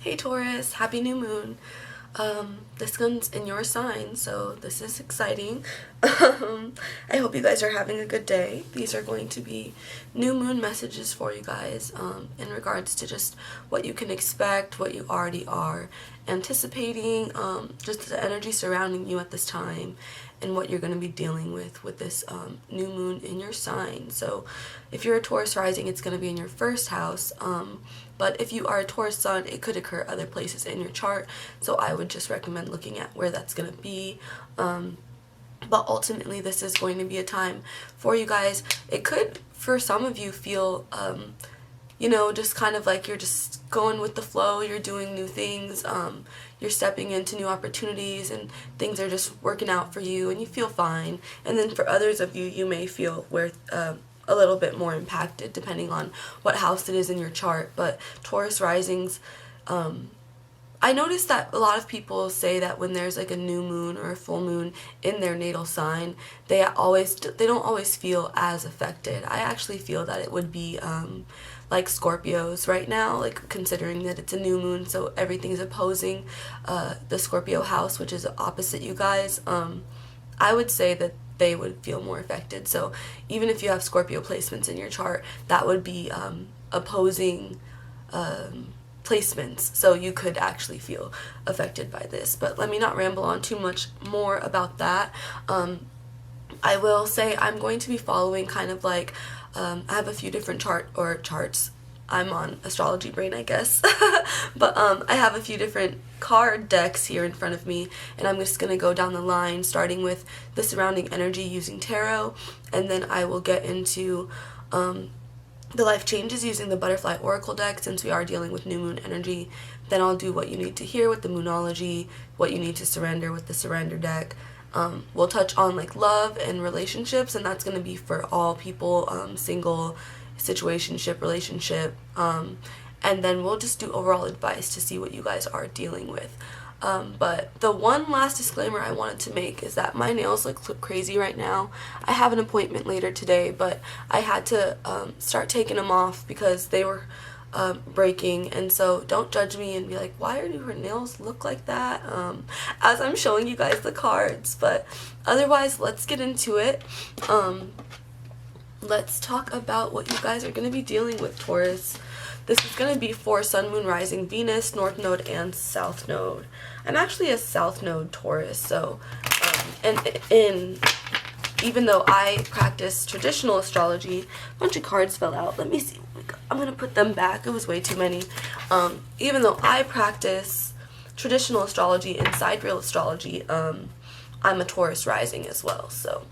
Hey Taurus, happy new moon. This one's in your sign, so this is exciting. I hope you guys are having a good day. These are going to be new moon messages for you guys in regards to just what you can expect, what you already are anticipating, just the energy surrounding you at this time, and what you're going to be dealing with this new moon in your sign. So if you're a Taurus rising, it's going to be in your first house. But if you are a Taurus sun, it could occur other places in your chart. So I would just recommend looking at where that's going to be. But ultimately, this is going to be a time for you guys. It could, for some of you, feel, just kind of like you're just going with the flow. You're doing new things. You're stepping into new opportunities and things are just working out for you and you feel fine. And then for others of you, you may feel where a little bit more impacted depending on what house it is in your chart. But Taurus risings, I noticed that a lot of people say that when there's like a new moon or a full moon in their natal sign, they don't always feel as affected. I actually feel that it would be like Scorpios right now, like considering that it's a new moon, so everything's opposing the Scorpio house, which is opposite you guys. I would say that they would feel more affected. So even if you have Scorpio placements in your chart, that would be opposing placements, so you could actually feel affected by this. But let me not ramble on too much more about that. I will say I'm going to be following kind of like I have a few different charts. I'm on astrology brain, I guess. But I have a few different card decks here in front of me, and I'm just going to go down the line starting with the surrounding energy using tarot, and then I will get into the life changes using the butterfly oracle deck, since we are dealing with new moon energy. Then I'll do what you need to hear with the Monology, what you need to surrender with the surrender deck. We'll touch on like love and relationships, and that's going to be for all people, single, situationship, relationship, and then we'll just do overall advice to see what you guys are dealing with. But the one last disclaimer I wanted to make is that my nails look crazy right now. I have an appointment later today, but I had to start taking them off because they were breaking, and so don't judge me and be like, why do her nails look like that, as I'm showing you guys the cards. But otherwise, let's get into it. Let's talk about what you guys are going to be dealing with, Taurus. This is going to be for Sun, Moon, Rising, Venus, North Node, and South Node. I'm actually a South Node Taurus, so, even though I practice traditional astrology, a bunch of cards fell out. Let me see. I'm going to put them back. It was way too many. Even though I practice traditional astrology and sidereal astrology, I'm a Taurus rising as well, so,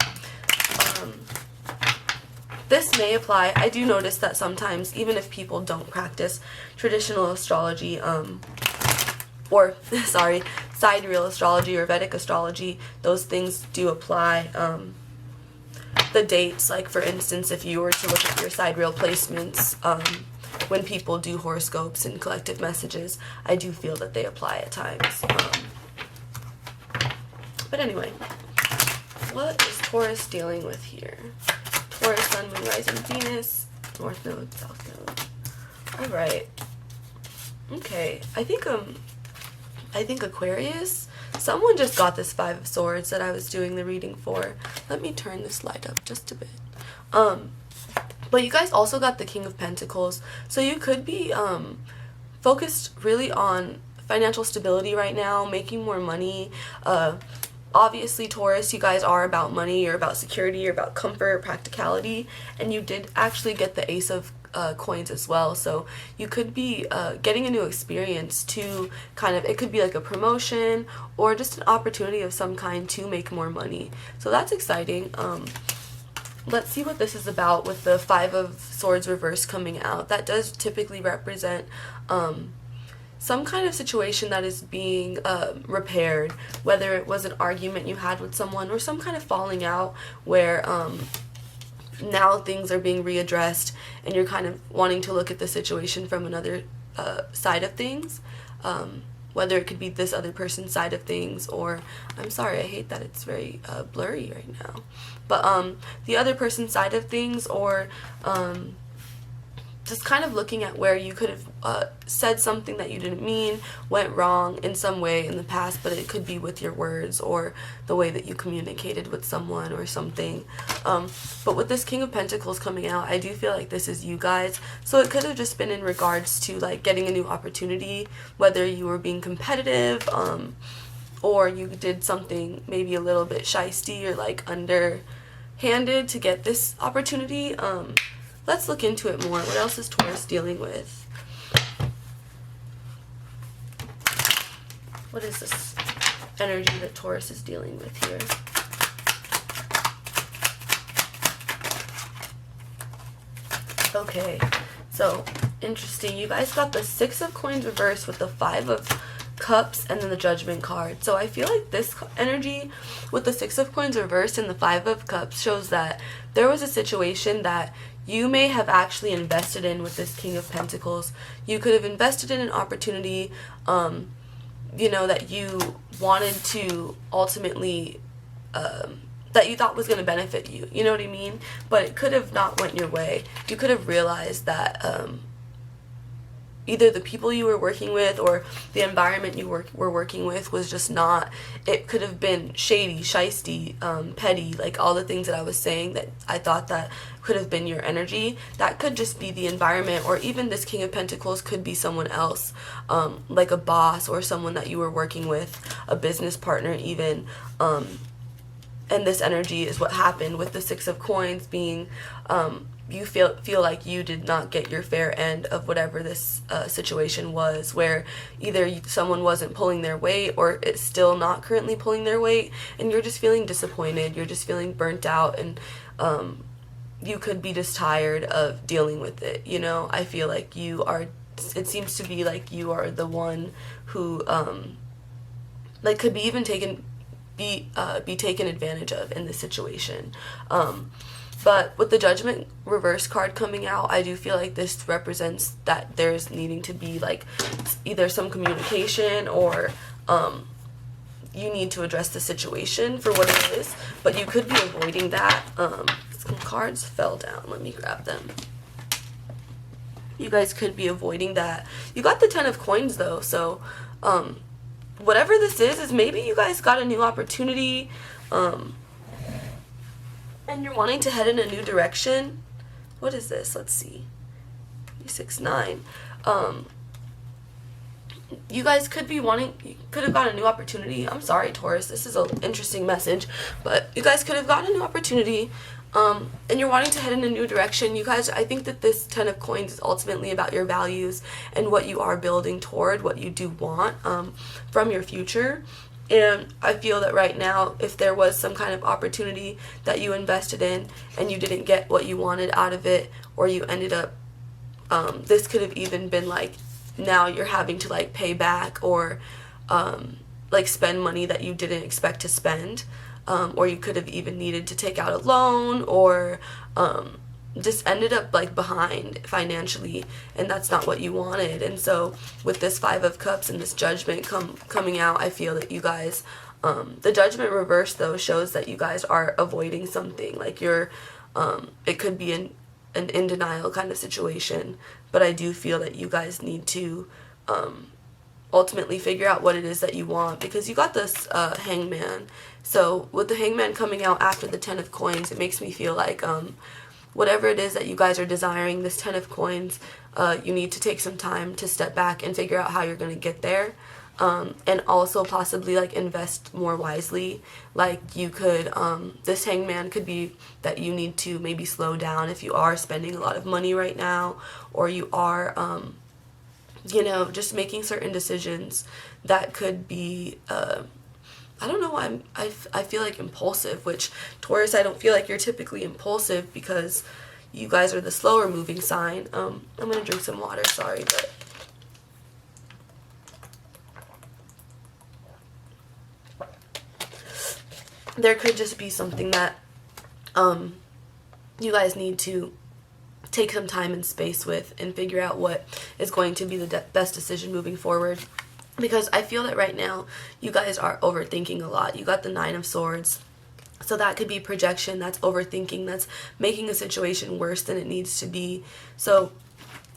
this may apply. I do notice that sometimes, even if people don't practice traditional astrology, sidereal astrology or Vedic astrology, those things do apply. The dates, like for instance, if you were to look at your sidereal placements, when people do horoscopes and collective messages, I do feel that they apply at times. But anyway, what is Taurus dealing with here? Taurus, Sun, Moon, Rising, Venus, North Node, South Node. Alright. Okay. I think Aquarius. Someone just got this Five of Swords that I was doing the reading for. Let me turn this light up just a bit. But you guys also got the King of Pentacles. So you could be focused really on financial stability right now, making more money. Obviously, Taurus, you guys are about money, you're about security, you're about comfort, practicality, and you did actually get the Ace of Coins as well, so you could be getting a new experience to kind of, it could be like a promotion or just an opportunity of some kind to make more money. So that's exciting. Let's see what this is about with the Five of Swords reverse coming out. That does typically represent some kind of situation that is being repaired, whether it was an argument you had with someone or some kind of falling out where now things are being readdressed and you're kind of wanting to look at the situation from another side of things, whether it could be this other person's side of things, or I'm sorry, I hate that it's very blurry right now, but the other person's side of things, or just kind of looking at where you could have said something that you didn't mean, went wrong in some way in the past, but it could be with your words or the way that you communicated with someone or something. But with this King of Pentacles coming out, I do feel like this is you guys. So it could have just been in regards to like getting a new opportunity, whether you were being competitive, or you did something maybe a little bit shysty or like underhanded to get this opportunity. Let's look into it more. What else is Taurus dealing with? What is this energy that Taurus is dealing with here? Okay, so interesting. You guys got the Six of Coins reversed with the Five of Cups and then the Judgment card. So I feel like this energy with the Six of Coins reversed and the Five of Cups shows that there was a situation that you may have actually invested in with this King of Pentacles. You could have invested in an opportunity, you know, that you wanted to ultimately, that you thought was going to benefit you. You know what I mean? But it could have not went your way. You could have realized that either the people you were working with or the environment you were working with was just not, it could have been shady, shysty, petty, like all the things that I was saying that I thought that could have been your energy. That could just be the environment, or even this King of Pentacles could be someone else, like a boss or someone that you were working with, a business partner even, and this energy is what happened with the Six of Coins being, you feel like you did not get your fair end of whatever this situation was, where either someone wasn't pulling their weight or it's still not currently pulling their weight, and you're just feeling disappointed, you're just feeling burnt out, and you could be just tired of dealing with it. You know, I feel like you are, it seems to be like you are the one who like could be even be taken advantage of in this situation. But with the Judgment reverse card coming out, I do feel like this represents that there's needing to be like either some communication or you need to address the situation for what it is, but you could be avoiding that. Some cards fell down. Let me grab them. You guys could be avoiding that. You got the Ten of Coins though, so whatever this is maybe you guys got a new opportunity, and you're wanting to head in a new direction. What is this? Let's see. 6-9. You guys could be wanting, you could have gotten a new opportunity. I'm sorry, Taurus, this is an interesting message, but you guys could have gotten a new opportunity, and you're wanting to head in a new direction. You guys, I think that this Ten of Coins is ultimately about your values and what you are building toward, what you do want from your future. And I feel that right now, if there was some kind of opportunity that you invested in and you didn't get what you wanted out of it, or you ended up, this could have even been like, now you're having to like pay back or like spend money that you didn't expect to spend, or you could have even needed to take out a loan, or just ended up like behind financially, and that's not what you wanted. And so with this Five of Cups and this Judgment coming out, I feel that you guys, the Judgment reverse though shows that you guys are avoiding something, like you're, it could be an in denial kind of situation, but I do feel that you guys need to ultimately figure out what it is that you want, because you got this Hangman. So with the Hangman coming out after the Ten of Coins, it makes me feel like whatever it is that you guys are desiring, this Ten of Coins, you need to take some time to step back and figure out how you're going to get there, and also possibly like invest more wisely. Like you could, this Hangman could be that you need to maybe slow down if you are spending a lot of money right now, or you are you know, just making certain decisions that could be I don't know why I feel like impulsive, which Taurus, I don't feel like you're typically impulsive because you guys are the slower moving sign. I'm going to drink some water, sorry, but there could just be something that you guys need to take some time and space with and figure out what is going to be the best decision moving forward. Because I feel that right now you guys are overthinking a lot. You got the Nine of Swords. So that could be projection, that's overthinking, that's making a situation worse than it needs to be. So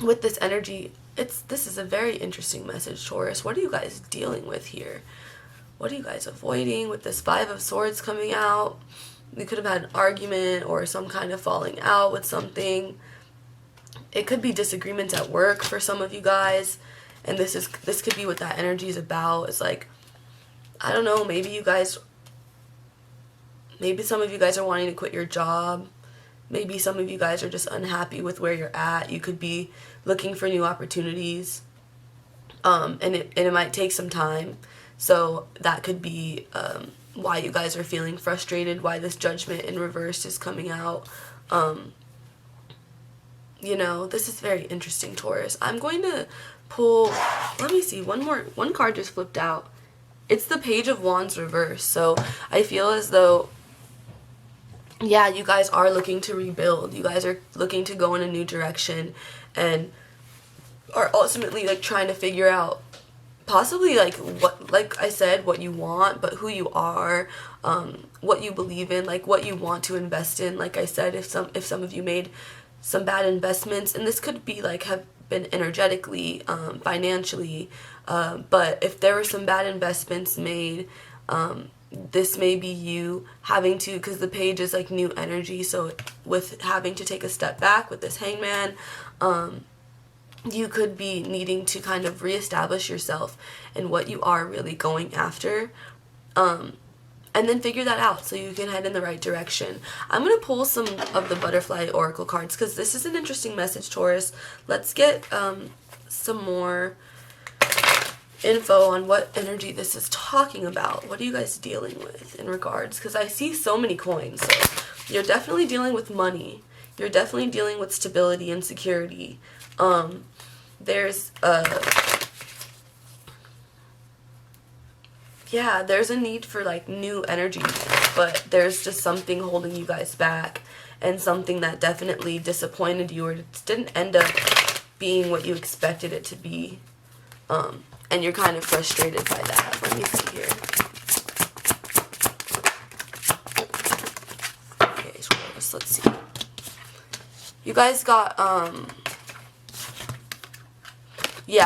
with this energy, this is a very interesting message, Taurus. What are you guys dealing with here? What are you guys avoiding with this Five of Swords coming out? You could have had an argument or some kind of falling out with something. It could be disagreements at work for some of you guys, and this could be what that energy is about. It's like, I don't know, maybe some of you guys are wanting to quit your job. Maybe some of you guys are just unhappy with where you're at. You could be looking for new opportunities, and it might take some time. So that could be why you guys are feeling frustrated, why this Judgment in reverse is coming out. You know, this is very interesting, Taurus. I'm going to pull, let me see, one card just flipped out. It's the Page of Wands reverse. So I feel as though, yeah, you guys are looking to rebuild. You guys are looking to go in a new direction and are ultimately like trying to figure out possibly like what, like I said, what you want, but who you are, what you believe in, like what you want to invest in. Like I said, if some of you made some bad investments, and this could be like have been energetically, financially, but if there were some bad investments made, this may be you having to, because the page is like new energy, so with having to take a step back with this Hangman, you could be needing to kind of reestablish yourself and what you are really going after, and then figure that out so you can head in the right direction. I'm going to pull some of the Butterfly Oracle cards because this is an interesting message, Taurus. Let's get some more info on what energy this is talking about. What are you guys dealing with in regards? Because I see so many coins. So you're definitely dealing with money. You're definitely dealing with stability and security. There's there's a need for like new energy, but there's just something holding you guys back, and something that definitely disappointed you, or it didn't end up being what you expected it to be, and you're kind of frustrated by that. Let me see here. Okay, so let's see. You guys got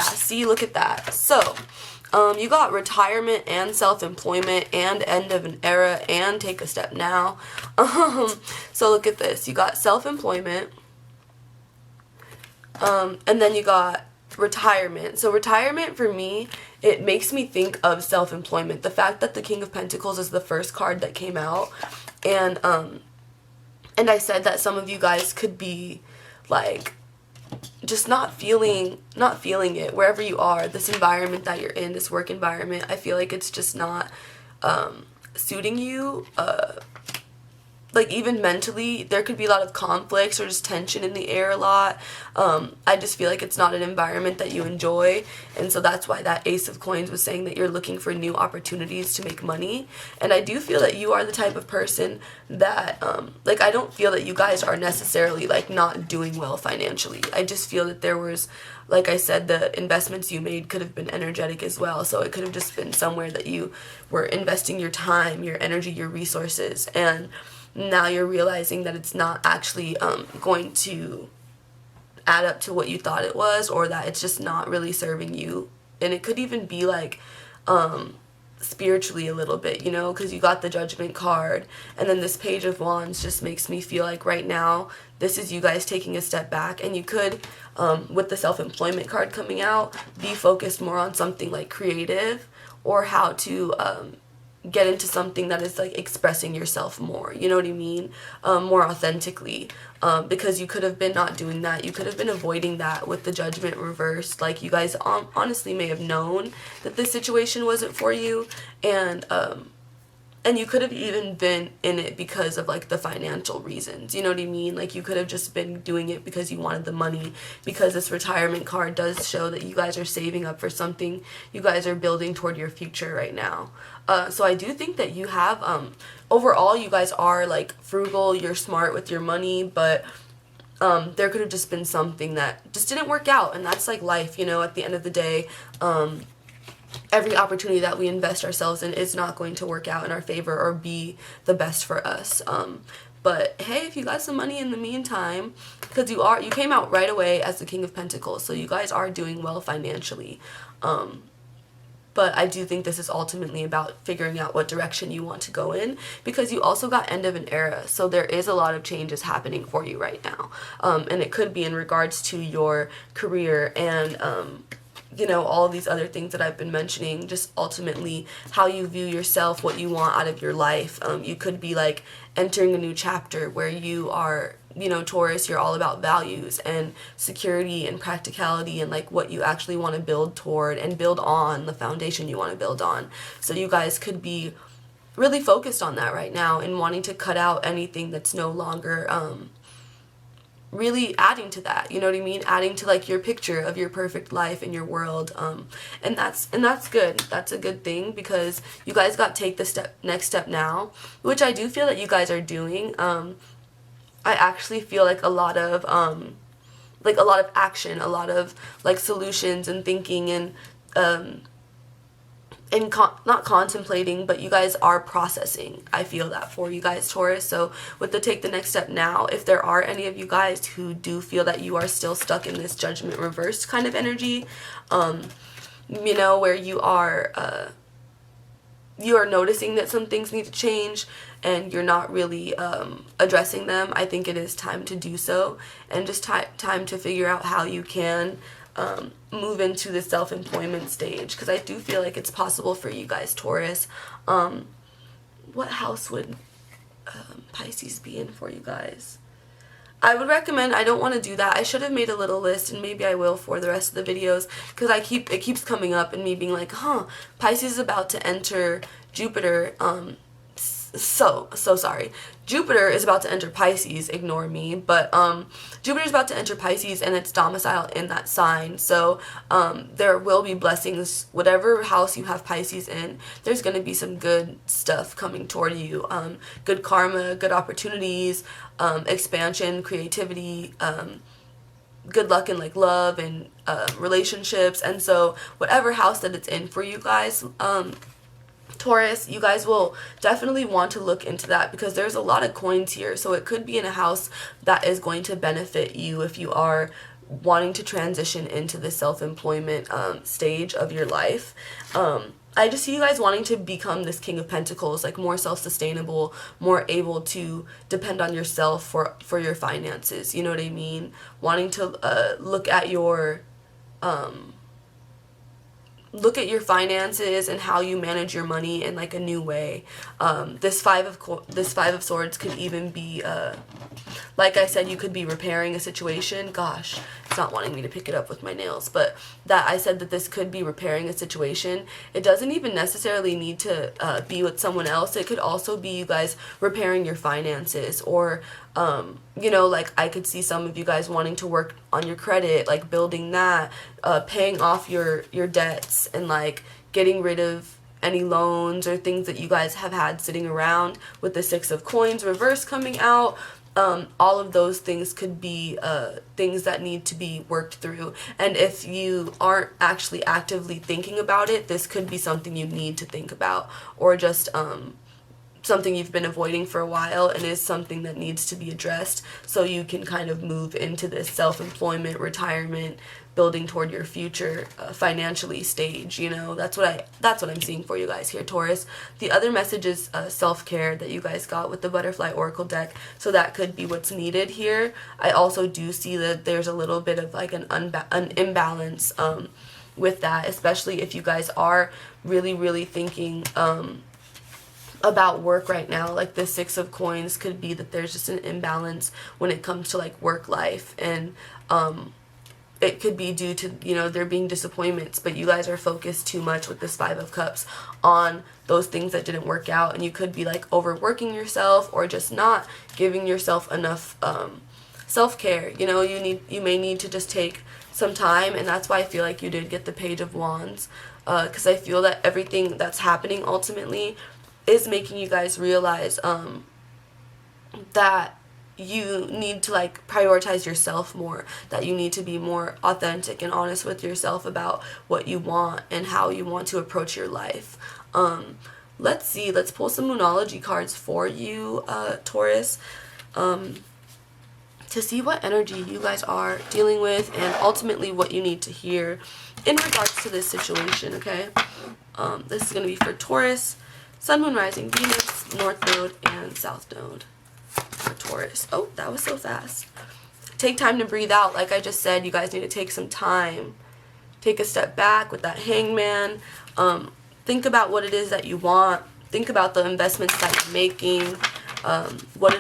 see, look at that. So you got retirement and self-employment and end of an era and take a step now. So look at this. You got self-employment, and then you got retirement. So retirement for me, it makes me think of self-employment. The fact that the King of Pentacles is the first card that came out, and I said that some of you guys could be like just not feeling it wherever you are. This environment that you're in, this work environment, I feel like it's just not suiting you. Like even mentally, there could be a lot of conflicts or just tension in the air a lot. I just feel like it's not an environment that you enjoy, and so that's why that Ace of Coins was saying that you're looking for new opportunities to make money. And I do feel that you are the type of person that, like, I don't feel that you guys are necessarily like not doing well financially. I just feel that there was, like I said, the investments you made could have been energetic as well. So it could have just been somewhere that you were investing your time, your energy, your resources, and now you're realizing that it's not actually going to add up to what you thought it was, or that it's just not really serving you. And it could even be like spiritually a little bit, you know, because you got the Judgment card, and then this Page of Wands just makes me feel like right now this is you guys taking a step back, and you could, with the self-employment card coming out, be focused more on something like creative, or how to get into something that is like expressing yourself more, you know what I mean, more authentically, because you could have been not doing that. You could have been avoiding that with the Judgment reversed. Like you guys honestly may have known that this situation wasn't for you, and you could have even been in it because of like the financial reasons, you know what I mean? Like you could have just been doing it because you wanted the money, because this retirement card does show that you guys are saving up for something. You guys are building toward your future right now. So I do think that you have, overall you guys are like frugal, you're smart with your money, but there could have just been something that just didn't work out, and that's like life, you know. At the end of the day, every opportunity that we invest ourselves in is not going to work out in our favor or be the best for us. But hey, if you got some money in the meantime, because you came out right away as the King of Pentacles, so you guys are doing well financially. But I do think this is ultimately about figuring out what direction you want to go in, because you also got end of an era. So there is a lot of changes happening for you right now. And it could be in regards to your career and, you know, all these other things that I've been mentioning, just ultimately how you view yourself, what you want out of your life. You could be like entering a new chapter where you are, you know, Taurus, you're all about values and security and practicality and like what you actually want to build toward and build on, the foundation you want to build on. So you guys could be really focused on that right now and wanting to cut out anything that's no longer really adding to that, you know what I mean? Adding to like your picture of your perfect life in your world. And that's good. That's a good thing, because you guys got to take the next step now, which I do feel that you guys are doing. I actually feel like a lot of action, a lot of like solutions and thinking and not contemplating, but you guys are processing. I feel that for you guys, Taurus. So with the take the next step now, if there are any of you guys who do feel that you are still stuck in this judgment reversed kind of energy, you know, where you are noticing that some things need to change and you're not really addressing them, I think it is time to do so, and just time to figure out how you can move into the self-employment stage, because I do feel like it's possible for you guys, Taurus. What house would Pisces be in for you guys? I would recommend, I don't want to do that. I should have made a little list, and maybe I will for the rest of the videos, because it keeps coming up and me being like, Pisces is about to enter Jupiter. So sorry. Jupiter is about to enter Pisces, ignore me, but Jupiter is about to enter Pisces and it's domiciled in that sign. So there will be blessings, whatever house you have Pisces in, there's going to be some good stuff coming toward you. Good karma, good opportunities, expansion, creativity, good luck in like love and relationships. And so whatever house that it's in for you guys, Taurus, you guys will definitely want to look into that, because there's a lot of coins here. So it could be in a house that is going to benefit you if you are wanting to transition into the self-employment stage of your life. I just see you guys wanting to become this King of Pentacles, like more self-sustainable, more able to depend on yourself for your finances. You know what I mean? Wanting to look at your finances and how you manage your money in like a new way. This five of swords could even be like I said, you could be repairing a situation. Gosh, it's not wanting me to pick it up with my nails, but that I said that this could be repairing a situation. It doesn't even necessarily need to be with someone else. It could also be you guys repairing your finances, or you know, like I could see some of you guys wanting to work on your credit, like building that, paying off your debts, and like getting rid of any loans or things that you guys have had sitting around, with the Six of Coins reverse coming out. All of those things could be things that need to be worked through. And if you aren't actually actively thinking about it, this could be something you need to think about, or just something you've been avoiding for a while and is something that needs to be addressed, so you can kind of move into this self-employment, retirement, building toward your future financially stage. You know, that's what I'm seeing for you guys here, Taurus. The other message is self-care that you guys got with the Butterfly Oracle deck, so that could be what's needed here. I also do see that there's a little bit of like an imbalance with that, especially if you guys are really thinking about work right now. Like the Six of Coins could be that there's just an imbalance when it comes to like work life, and it could be due to, you know, there being disappointments, but you guys are focused too much with this Five of Cups on those things that didn't work out, and you could be like overworking yourself or just not giving yourself enough self-care. You know, you may need to just take some time, and that's why I feel like you did get the Page of Wands, because I feel that everything that's happening ultimately is making you guys realize that you need to like prioritize yourself more, that you need to be more authentic and honest with yourself about what you want and how you want to approach your life. Let's pull some Monology cards for you, Taurus. to see what energy you guys are dealing with and ultimately what you need to hear in regards to this situation, okay? This is going to be for Taurus, Sun, Moon, Rising, Venus, North Node, and South Node for Taurus. Oh, that was so fast. Take time to breathe out. Like I just said, you guys need to take some time. Take a step back with that Hangman. Think about what it is that you want. Think about the investments that you're making. What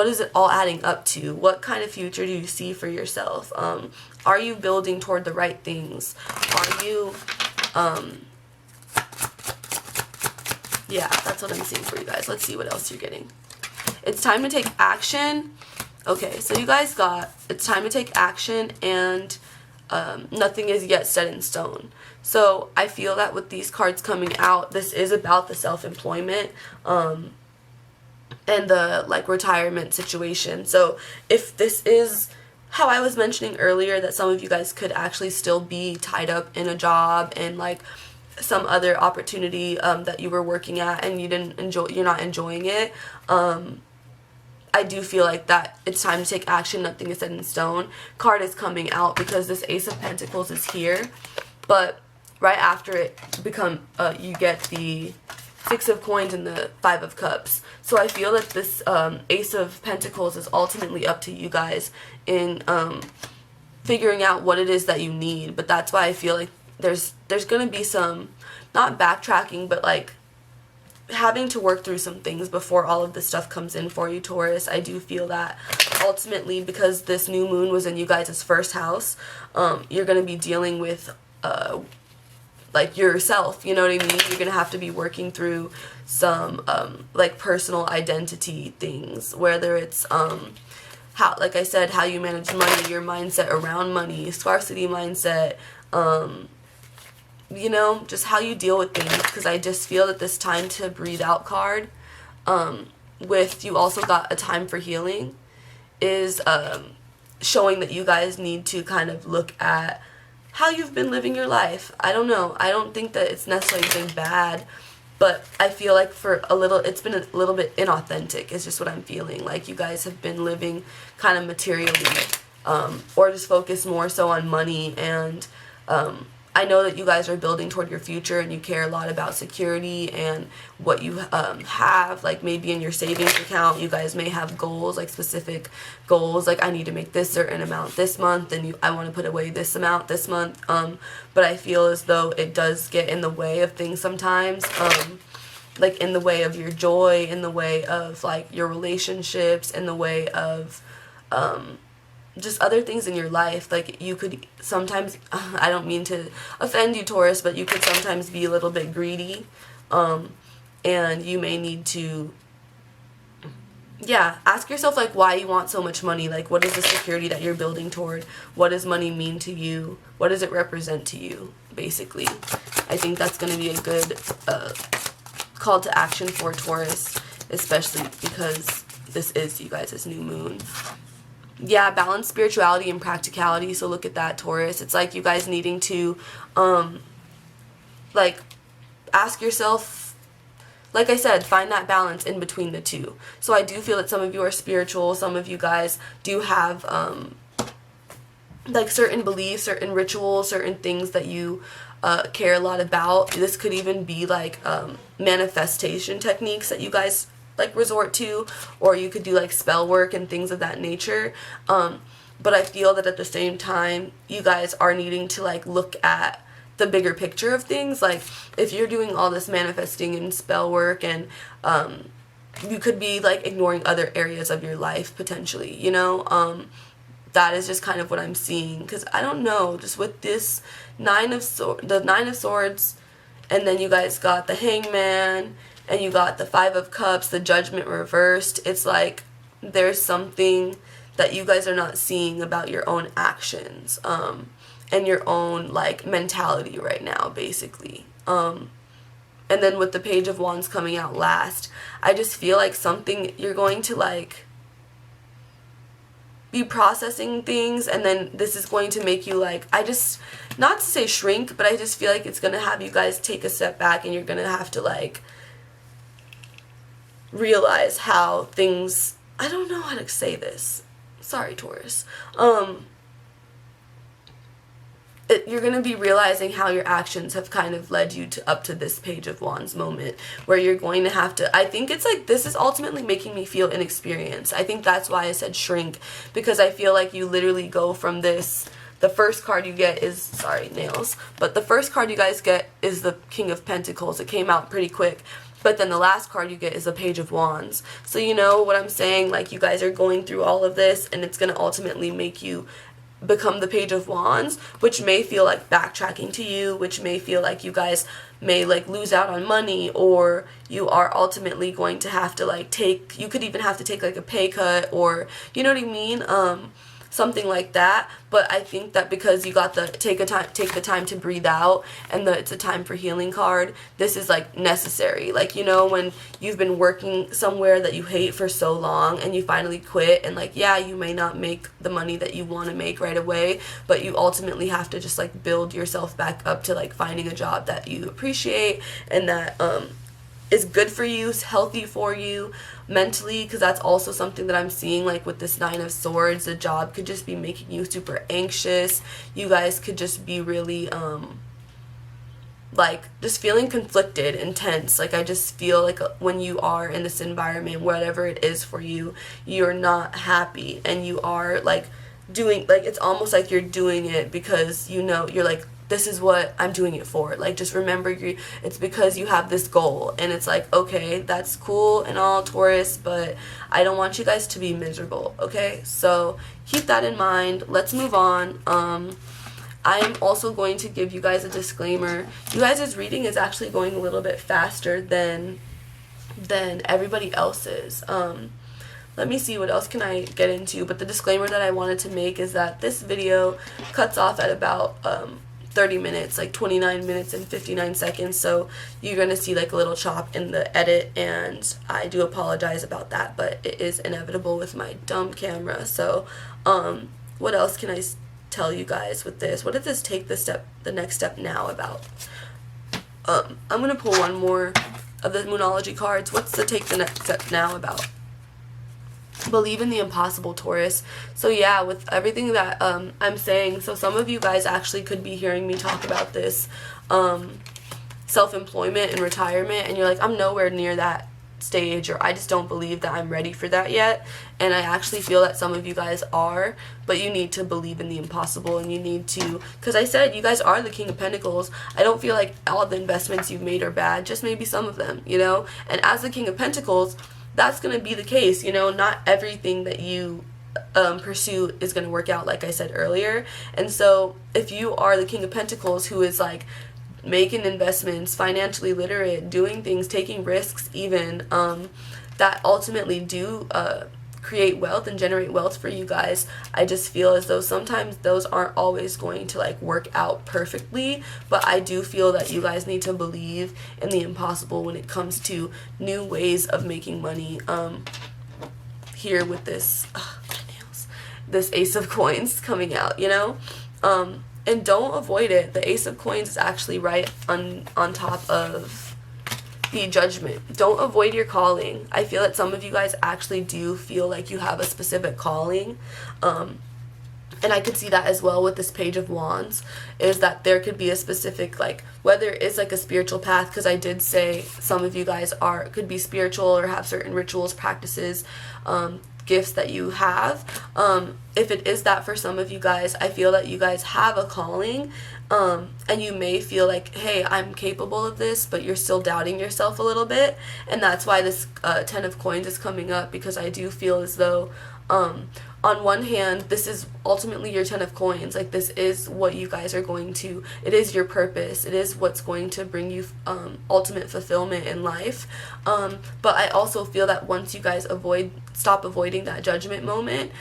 is it all adding up to? What kind of future do you see for yourself? Are you building toward the right things? Are you, yeah, that's what I'm seeing for you guys. Let's see what else you're getting. It's time to take action. Okay, so you guys got, it's time to take action, and nothing is yet set in stone. So I feel that with these cards coming out, this is about the self-employment, and the like retirement situation. So if this is how I was mentioning earlier, that some of you guys could actually still be tied up in a job and like some other opportunity that you were working at and you're not enjoying it, I do feel like that it's time to take action. Nothing is set in stone. Card is coming out because this Ace of Pentacles is here, but right after it you get the Six of Coins and the Five of Cups. So I feel that this Ace of Pentacles is ultimately up to you guys in figuring out what it is that you need. But that's why I feel like there's going to be some, not backtracking, but like having to work through some things before all of this stuff comes in for you, Taurus. I do feel that ultimately, because this new moon was in you guys' first house, you're going to be dealing with like yourself, you know what I mean? You're going to have to be working through some like personal identity things, whether it's how, like I said, how you manage money, your mindset around money, scarcity mindset, you know, just how you deal with things. Because I just feel that this time to breathe out card, with you also got a time for healing, is showing that you guys need to kind of look at how you've been living your life. I don't know. I don't think that it's necessarily been bad, but I feel like for a little, it's been a little bit inauthentic. It's just what I'm feeling. Like you guys have been living kind of materially, or just focused more so on money. And I know that you guys are building toward your future and you care a lot about security and what you have, like maybe in your savings account. You guys may have goals, like specific goals, like I need to make this certain amount this month, and I want to put away this amount this month. But I feel as though it does get in the way of things sometimes, like in the way of your joy, in the way of like your relationships, in the way of just other things in your life. Like you could sometimes, I don't mean to offend you, Taurus, but you could sometimes be a little bit greedy, and you may need to, yeah, ask yourself like why you want so much money. Like what is the security that you're building toward? What does money mean to you? What does it represent to you, basically? I think that's going to be a good call to action for Taurus, especially because this is you guys' new moon. Yeah, balance spirituality and practicality. So look at that, Taurus. It's like you guys needing to like ask yourself, like I said, find that balance in between the two. So I do feel that some of you are spiritual. Some of you guys do have like certain beliefs, certain rituals, certain things that you care a lot about. This could even be like manifestation techniques that you guys like resort to, or you could do like spell work and things of that nature. But I feel that at the same time, you guys are needing to like look at the bigger picture of things. Like if you're doing all this manifesting and spell work, and you could be like ignoring other areas of your life potentially, you know. That is just kind of what I'm seeing, because I don't know, just with this the Nine of Swords, and then you guys got the Hangman, and you got the Five of Cups, the Judgment reversed. It's like there's something that you guys are not seeing about your own actions, and your own like mentality right now, basically. And then with the Page of Wands coming out last, I just feel like something, you're going to like be processing things, and then this is going to make you like, I just, not to say shrink, but I just feel like it's going to have you guys take a step back, and you're going to have to like realize how things, I don't know how to say this. Sorry, Taurus. You're going to be realizing how your actions have kind of led you to up to this Page of Wands moment where you're going to have to, I think it's like, this is ultimately making me feel inexperienced. I think that's why I said shrink, because I feel like you literally go from this, the first card you get is, sorry, nails, but the first card you guys get is the King of Pentacles. It came out pretty quick. But then the last card you get is the Page of Wands. So you know what I'm saying? Like, you guys are going through all of this, and it's going to ultimately make you become the Page of Wands, which may feel like backtracking to you, which may feel like you guys may like lose out on money, or you are ultimately going to have to like take, you could even have to take like a pay cut, or you know what I mean, something like that. But I think that because you got the take the time to breathe out, and it's a time for healing card, this is like necessary. Like, you know, when you've been working somewhere that you hate for so long and you finally quit, and like, yeah, you may not make the money that you want to make right away, but you ultimately have to just like build yourself back up to like finding a job that you appreciate and that is good for you, is healthy for you mentally, because that's also something that I'm seeing, like with this Nine of Swords. The job could just be making you super anxious. You guys could just be really like just feeling conflicted and tense. Like, I just feel like when you are in this environment, whatever it is for you, you're not happy, and you are like doing, like, it's almost like you're doing it because, you know, you're like, this is what I'm doing it for. Like, just remember, it's because you have this goal, and it's like, okay, that's cool and all, Taurus, but I don't want you guys to be miserable, okay? So keep that in mind. Let's move on. I am also going to give you guys a disclaimer. You guys' reading is actually going a little bit faster than everybody else's. Let me see, what else can I get into? But the disclaimer that I wanted to make is that this video cuts off at about 30 minutes, like 29 minutes and 59 seconds, so you're gonna see like a little chop in the edit, and I do apologize about that, but it is inevitable with my dumb camera. So what else can I tell you guys with this? What did this take the next step now about? I'm gonna pull one more of the Monology cards. What's the take the next step now about? Believe in the impossible, Taurus. So yeah, with everything that I'm saying, so some of you guys actually could be hearing me talk about this self-employment and retirement, and you're like, I'm nowhere near that stage, or I just don't believe that I'm ready for that yet. And I actually feel that some of you guys are, but you need to believe in the impossible, and you need to, because I said you guys are the King of Pentacles. I don't feel like all the investments you've made are bad, just maybe some of them, you know. And as the King of Pentacles, that's going to be the case, you know. Not everything that you pursue is going to work out, like I said earlier. And so if you are the King of Pentacles, who is like making investments, financially literate, doing things, taking risks even, that ultimately do create wealth and generate wealth for you guys, I just feel as though sometimes those aren't always going to like work out perfectly, but I do feel that you guys need to believe in the impossible when it comes to new ways of making money. Here with this this Ace of Coins coming out, you know, and don't avoid it. The Ace of Coins is actually right on top of the Judgment. Don't avoid your calling. I feel that some of you guys actually do feel like you have a specific calling, and I could see that as well with this Page of Wands, is that there could be a specific, like, whether it's like a spiritual path, because I did say some of you guys could be spiritual or have certain rituals, practices, gifts that you have. If it is that for some of you guys, I feel that you guys have a calling, and you may feel like, hey, I'm capable of this, but you're still doubting yourself a little bit, and that's why this Ten of Coins is coming up, because I do feel as though on one hand, this is ultimately your Ten of Coins. Like, this is what you guys are going to, it is your purpose, it is what's going to bring you ultimate fulfillment in life. But I also feel that once you guys stop avoiding that Judgment moment,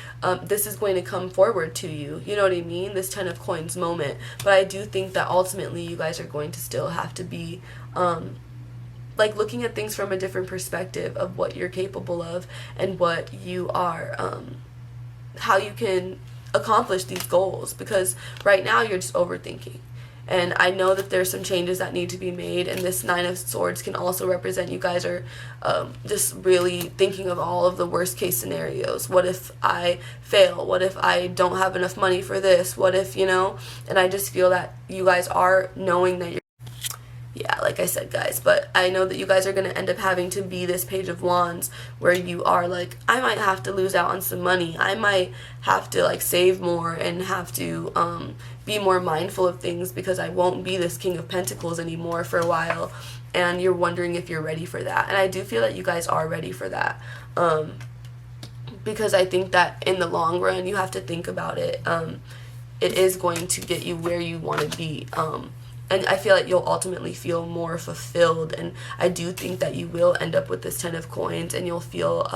this is going to come forward to you, you know what I mean, this Ten of Coins moment. But I do think that ultimately you guys are going to still have to be like looking at things from a different perspective of what you're capable of, and what you are, how you can accomplish these goals, because right now you're just overthinking, and I know that there's some changes that need to be made, and this Nine of Swords can also represent you guys are just really thinking of all of the worst case scenarios. What if I fail? What if I don't have enough money for this? What if, you know? And I just feel that you guys are knowing that you're, yeah, like I said, guys, but I know that you guys are going to end up having to be this Page of Wands where you are like, I might have to lose out on some money. I might have to like save more and have to be more mindful of things because I won't be this King of Pentacles anymore for a while. And you're wondering if you're ready for that. And I do feel that you guys are ready for that. Because I think that in the long run, you have to think about it. It is going to get you where you want to be. And I feel like you'll ultimately feel more fulfilled. And I do think that you will end up with this 10 of Coins, and you'll feel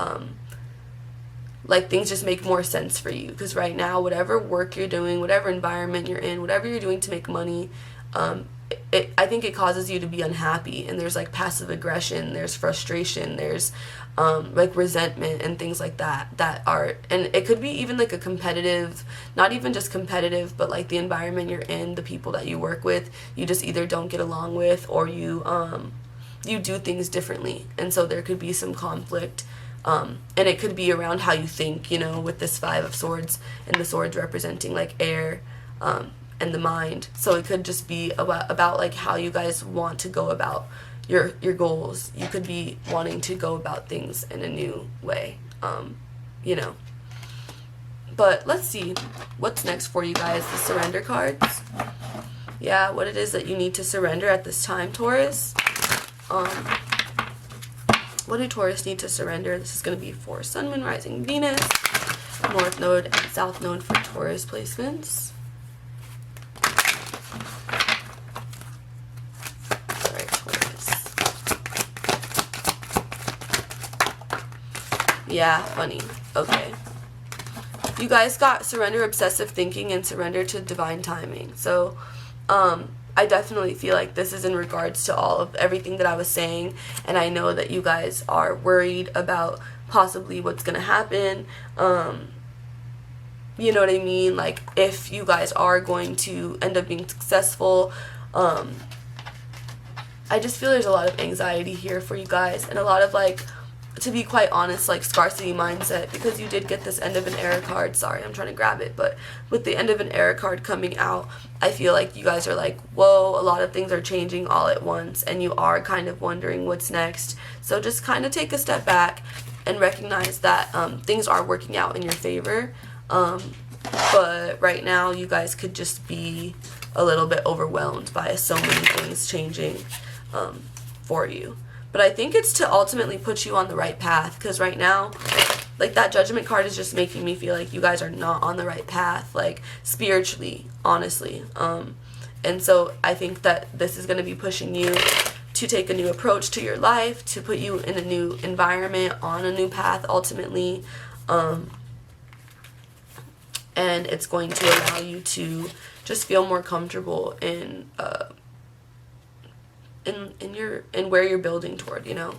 like things just make more sense for you. Because right now, whatever work you're doing, whatever environment you're in, whatever you're doing to make money, I think it causes you to be unhappy. And there's like passive aggression, there's frustration, there's like resentment and things like that are, and it could be even like a competitive, not even just competitive, but like the environment you're in, the people that you work with, you just either don't get along with, or you do things differently, and so there could be some conflict, and it could be around how you think, you know, with this Five of Swords and the swords representing like air, and the mind. So it could just be about like how you guys want to go about your goals. You could be wanting to go about things in a new way, you know. But let's see what's next for you guys. The Surrender cards. Yeah, what it is that you need to surrender at this time, Taurus. What do Taurus need to surrender? This is going to be for Sun, Moon, Rising, Venus, North Node, and South Node for Taurus placements. Yeah, funny. Okay. You guys got surrender obsessive thinking and surrender to divine timing. So, I definitely feel like this is in regards to all of everything that I was saying. And I know that you guys are worried about possibly what's going to happen. You know what I mean? Like, if you guys are going to end up being successful, I just feel there's a lot of anxiety here for you guys. And a lot of, like, to be quite honest, like scarcity mindset, because you did get this End of an Era card. Sorry, I'm trying to grab it, but with the End of an Era card coming out, I feel like you guys are like, whoa, a lot of things are changing all at once, and you are kind of wondering what's next. So just kind of take a step back and recognize that things are working out in your favor, but right now you guys could just be a little bit overwhelmed by so many things changing for you. But I think it's to ultimately put you on the right path, because right now, like, that Judgment card is just making me feel like you guys are not on the right path, like, spiritually, honestly. And so I think that this is going to be pushing you to take a new approach to your life, to put you in a new environment, on a new path, ultimately. And it's going to allow you to just feel more comfortable in where you're building toward, you know.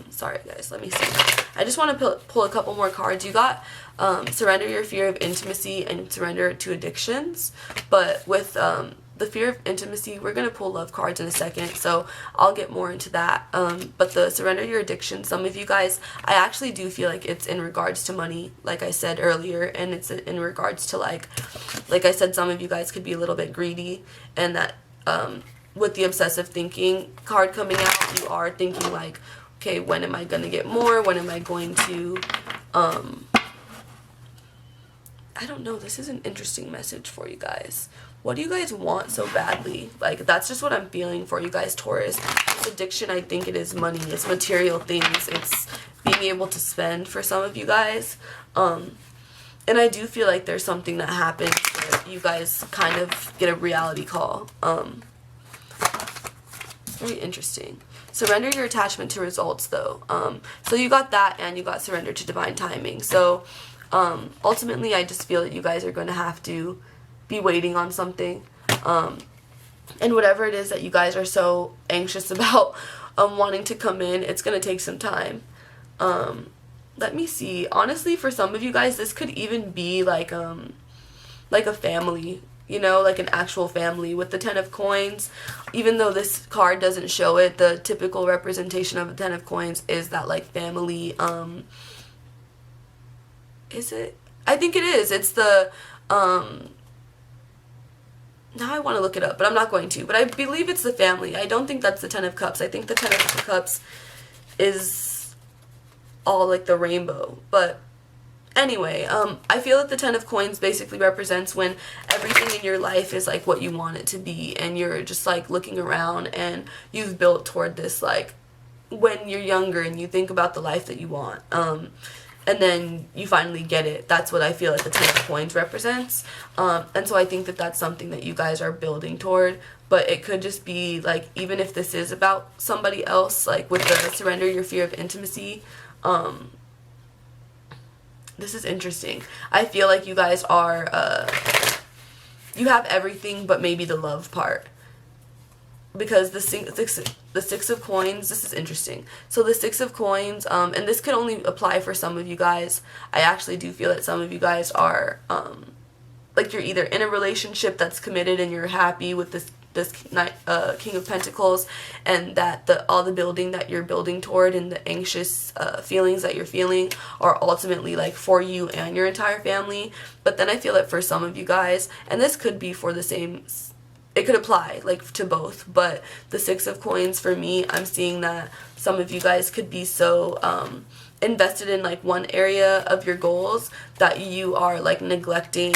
Sorry guys, let me see. I just want to pull a couple more cards. You got surrender your fear of intimacy and surrender to addictions. But with the fear of intimacy, we're going to pull love cards in a second, so I'll get more into that. But the surrender your addiction, some of you guys, I actually do feel like it's in regards to money, like I said earlier, and it's in regards to like I said, some of you guys could be a little bit greedy, and that with the obsessive thinking card coming out, you are thinking like, okay, when am I going to get more? When am I going to, I don't know, this is an interesting message for you guys. What do you guys want so badly? Like, that's just what I'm feeling for you guys, Taurus. This addiction, I think it is money. It's material things. It's being able to spend for some of you guys. And I do feel like there's something that happens where you guys kind of get a reality call. Very interesting. Surrender your attachment to results, though. So you got that, and you got surrender to divine timing. So ultimately, I just feel that you guys are going to have to be waiting on something. And whatever it is that you guys are so anxious about wanting to come in, it's going to take some time. Let me see. Honestly, for some of you guys, this could even be like a family you know, like an actual family. With the Ten of Coins, even though this card doesn't show it, the typical representation of a Ten of Coins is that, like, family, is it? I think it is. It's the, now I want to look it up, but I'm not going to. But I believe it's the family. I don't think that's the Ten of Cups. I think the Ten of Cups is all, like, the rainbow. But anyway, I feel that the Ten of Coins basically represents when everything in your life is, like, what you want it to be. And you're just, like, looking around and you've built toward this, like, when you're younger and you think about the life that you want. And then you finally get it. That's what I feel like the Ten of Coins represents. And so I think that that's something that you guys are building toward. But it could just be, like, even if this is about somebody else, like with the surrender your fear of intimacy, this is interesting. I feel like you guys are, you have everything but maybe the love part. Because the Six of Coins, this is interesting. So the Six of Coins, and this could only apply for some of you guys. I actually do feel that some of you guys are, like, you're either in a relationship that's committed and you're happy with this King of Pentacles, and that all the building that you're building toward and the anxious feelings that you're feeling are ultimately, like, for you and your entire family. But then I feel that for some of you guys, and this could be for the same, it could apply, like, to both, but the Six of Coins, for me, I'm seeing that some of you guys could be so invested in, like, one area of your goals that you are, like, neglecting,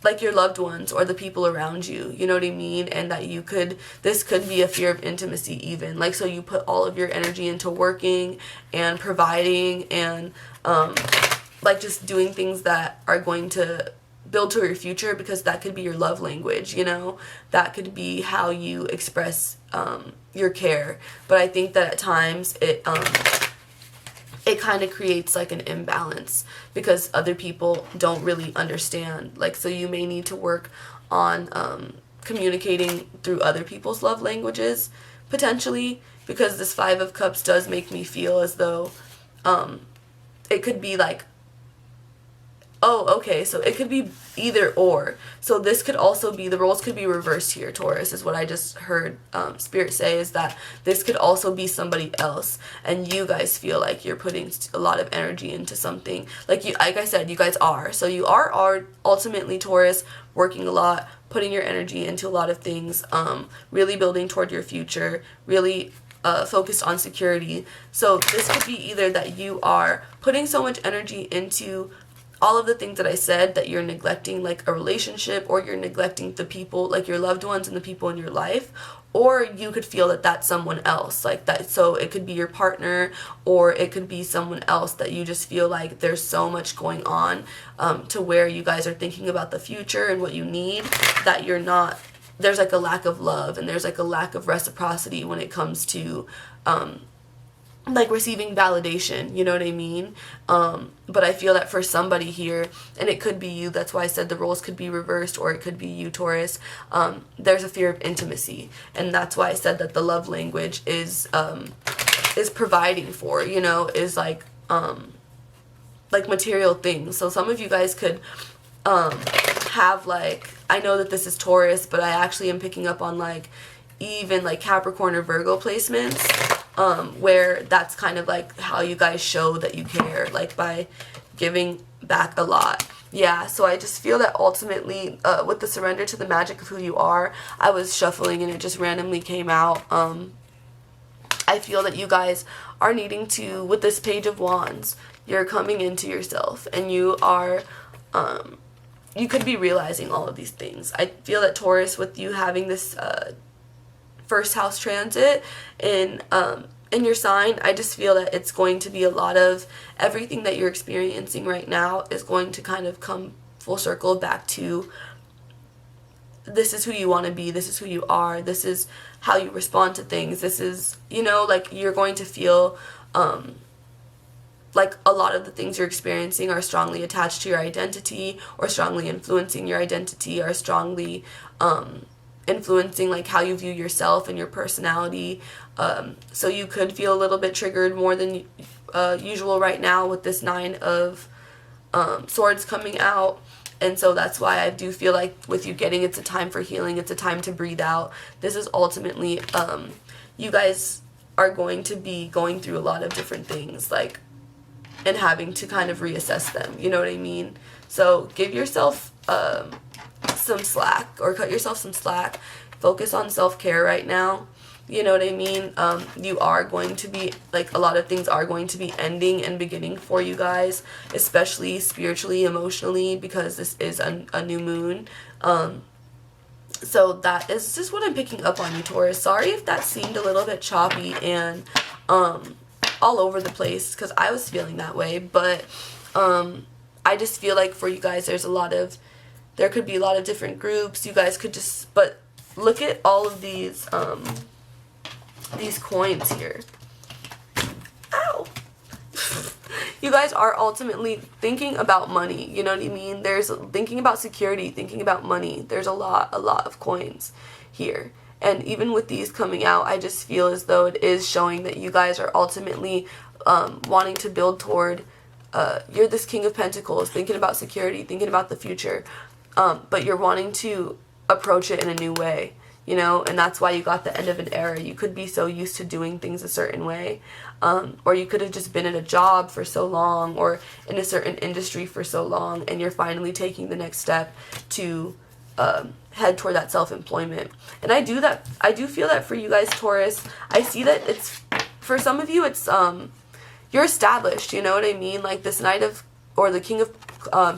like, your loved ones or the people around you, you know what I mean? And that this could be a fear of intimacy even, like, so you put all of your energy into working and providing and, like, just doing things that are going to build to your future, because that could be your love language, you know? That could be how you express your care. But I think that at times it kind of creates, like, an imbalance because other people don't really understand. Like, so you may need to work on communicating through other people's love languages, potentially, because this Five of Cups does make me feel as though it could be, like, oh, okay, so it could be either or. So this could also be, the roles could be reversed here, Taurus, is what I just heard Spirit say, is that this could also be somebody else, and you guys feel like you're putting a lot of energy into something. Like I said, you guys are. So you are ultimately, Taurus, working a lot, putting your energy into a lot of things, really building toward your future, really focused on security. So this could be either that you are putting so much energy into all of the things that I said that you're neglecting, like a relationship, or you're neglecting the people, like your loved ones and the people in your life, or you could feel that that's someone else, like that. So it could be your partner, or it could be someone else that you just feel like there's so much going on to where you guys are thinking about the future and what you need, that you're not, there's, like, a lack of love and there's, like, a lack of reciprocity when it comes to like, receiving validation, you know what I mean? But I feel that for somebody here, and it could be you, that's why I said the roles could be reversed, or it could be you, Taurus, there's a fear of intimacy, and that's why I said that the love language is providing for, you know, is like material things. So some of you guys could have, like, I know that this is Taurus, but I actually am picking up on, like, even, like, Capricorn or Virgo placements, where that's kind of, like, how you guys show that you care, like, by giving back a lot. Yeah, so I just feel that ultimately, with the surrender to the magic of who you are, I was shuffling and it just randomly came out. I feel that you guys are needing to, with this Page of Wands, you're coming into yourself, and you are, you could be realizing all of these things. I feel that, Taurus, with you having this first house transit in your sign, I just feel that it's going to be a lot of everything that you're experiencing right now is going to kind of come full circle back to, this is who you want to be, this is who you are, this is how you respond to things, this is, you know, like, you're going to feel like a lot of the things you're experiencing are strongly attached to your identity, or strongly influencing your identity, or strongly influencing, like, how you view yourself and your personality. So you could feel a little bit triggered more than usual right now with this Nine of Swords coming out. And so that's why I do feel like with you getting, it's a time for healing, it's a time to breathe out. This is ultimately, you guys are going to be going through a lot of different things, like, and having to kind of reassess them, you know what I mean? So give yourself some slack, or cut yourself some slack. Focus on self-care right now. You know what I mean? You are going to be, like, a lot of things are going to be ending and beginning for you guys, especially spiritually, emotionally, because this is a new moon. So that is just what I'm picking up on you, Taurus. Sorry if that seemed a little bit choppy and all over the place, because I was feeling that way. But I just feel like for you guys, there could be a lot of different groups. You guys could just, but look at all of these coins here. Ow! You guys are ultimately thinking about money, you know what I mean? There's thinking about security, thinking about money. There's a lot of coins here. And even with these coming out, I just feel as though it is showing that you guys are ultimately wanting to build toward, you're this King of Pentacles, thinking about security, thinking about the future, but you're wanting to approach it in a new way. You know, and that's why you got the end of an era. You could be so used to doing things a certain way, or you could have just been in a job for so long, or in a certain industry for so long, and you're finally taking the next step to head toward that self-employment. And I do feel that for you guys, Taurus. I see that it's, for some of you, it's you're established, you know what I mean? Like this Knight of, or the King of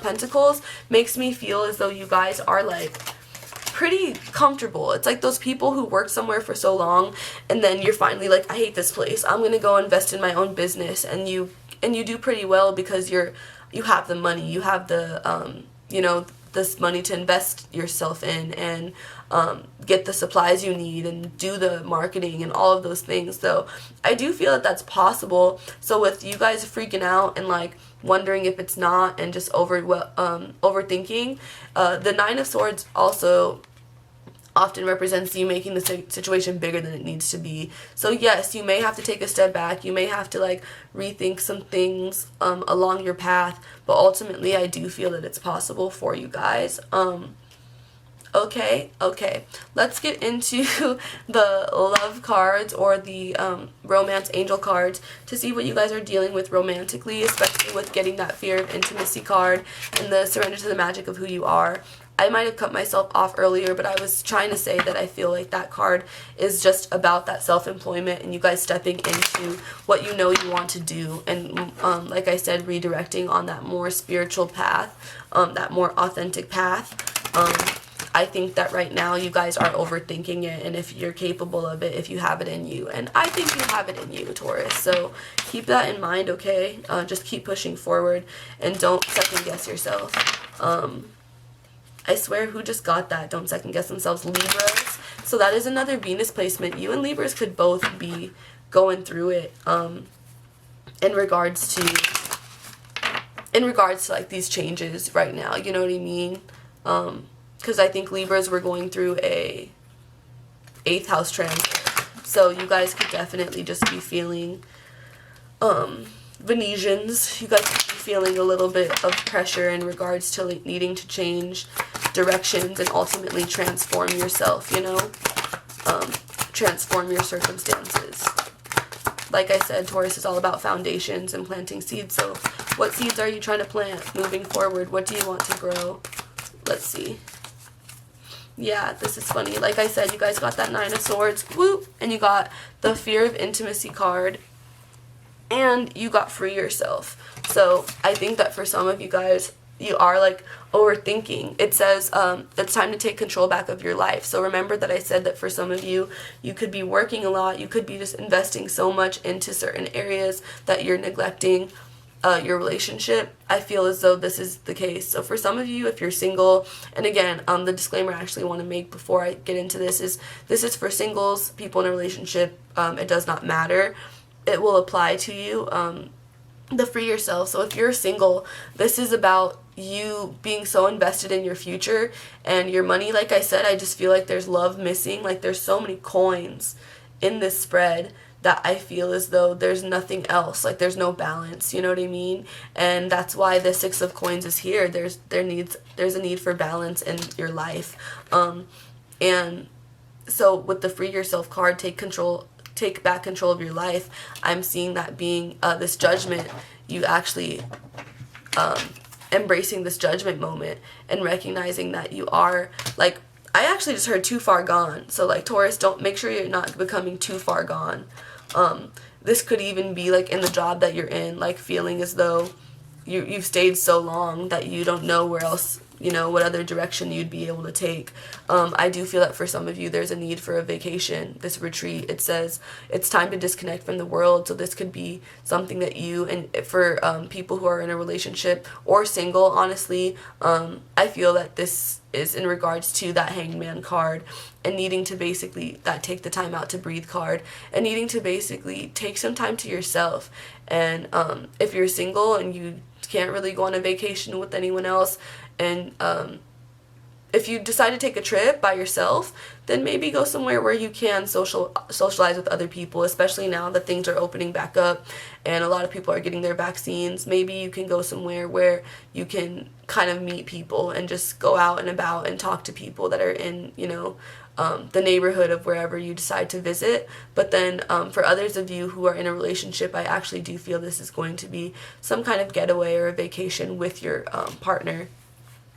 Pentacles makes me feel as though you guys are like pretty comfortable. It's like those people who work somewhere for so long, and then you're finally like, I hate this place, I'm gonna go invest in my own business, and you do pretty well because you have the money, you have the you know, this money to invest yourself in, and get the supplies you need, and do the marketing and all of those things. So I do feel that that's possible. So with you guys freaking out and like wondering if it's not, and just overthinking, the Nine of Swords also often represents you making the situation bigger than it needs to be. So yes, you may have to take a step back, you may have to like rethink some things along your path, but ultimately I do feel that it's possible for you guys. Okay, let's get into the love cards, or the romance angel cards, to see what you guys are dealing with romantically, especially with getting that fear of intimacy card and the surrender to the magic of who you are. I might have cut myself off earlier, but I was trying to say that I feel like that card is just about that self-employment, and you guys stepping into what you know you want to do, and like I said, redirecting on that more spiritual path, that more authentic path. I think that right now you guys are overthinking it, and if you're capable of it, if you have it in you, and I think you have it in you, Taurus, so keep that in mind, okay? Just keep pushing forward, and don't second guess yourself. I swear, who just got that? Don't second guess themselves. Libras. So that is another Venus placement. You and Libras could both be going through it in regards to like these changes right now. You know what I mean? Because I think Libras were going through a 8th house transit. So you guys could definitely just be feeling Venetians. You guys could be feeling a little bit of pressure in regards to like needing to change directions and ultimately transform yourself, you know, transform your circumstances. Like I said, Taurus is all about foundations and planting seeds. So what seeds are you trying to plant moving forward? What do you want to grow? Let's see. Yeah, this is funny. Like I said, you guys got that Nine of Swords, whoop, and you got the fear of intimacy card, and you got free yourself. So I think that for some of you guys, you are like overthinking. It says it's time to take control back of your life. So remember that I said that for some of you, you could be working a lot, you could be just investing so much into certain areas that you're neglecting your relationship. I feel as though this is the case. So for some of you, if you're single, and again, the disclaimer I actually want to make before I get into this is for singles, people in a relationship. It does not matter. It will apply to you. The free yourself. So if you're single, this is about you being so invested in your future and your money. Like I said, I just feel like there's love missing. Like there's so many coins in this spread that I feel as though there's nothing else, like there's no balance, you know what I mean? And that's why the Six of Coins is here. There's a need for balance in your life. And so with the Free Yourself card, take back control of your life, I'm seeing that being this judgment, you actually embracing this judgment moment and recognizing that you are, like, I actually just heard too far gone. So like Taurus, don't, make sure you're not becoming too far gone. This could even be like in the job that you're in, like feeling as though you've stayed so long that you don't know where else, you know, what other direction you'd be able to take. I do feel that for some of you there's a need for a vacation, this retreat. It says it's time to disconnect from the world, so this could be something that you, and for people who are in a relationship or single, honestly, I feel that this is in regards to that Hangman card and needing to basically, that take the time out to breathe card, and needing to basically take some time to yourself. And if you're single and you can't really go on a vacation with anyone else, and if you decide to take a trip by yourself, then maybe go somewhere where you can socialize with other people, especially now that things are opening back up and a lot of people are getting their vaccines. Maybe you can go somewhere where you can kind of meet people and just go out and about and talk to people that are in, you know, the neighborhood of wherever you decide to visit. But then for others of you who are in a relationship, I actually do feel this is going to be some kind of getaway or a vacation with your partner,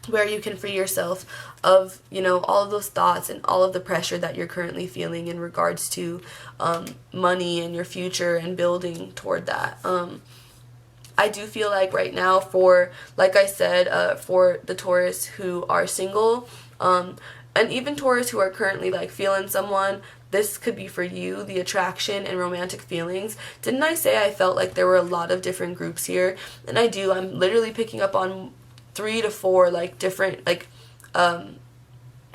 where you can free yourself of, you know, all of those thoughts and all of the pressure that you're currently feeling in regards to money and your future and building toward that. I do feel like right now, for, like I said, for the Taurus who are single, and even Taurus who are currently like feeling someone, this could be for you, the attraction and romantic feelings. Didn't I say I felt like there were a lot of different groups here? And I do. I'm literally picking up on 3 to 4 like different like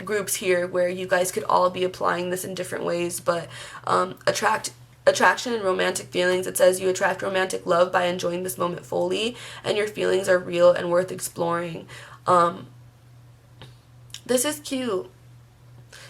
groups here where you guys could all be applying this in different ways. But attraction and romantic feelings, it says you attract romantic love by enjoying this moment fully, and your feelings are real and worth exploring. This is cute.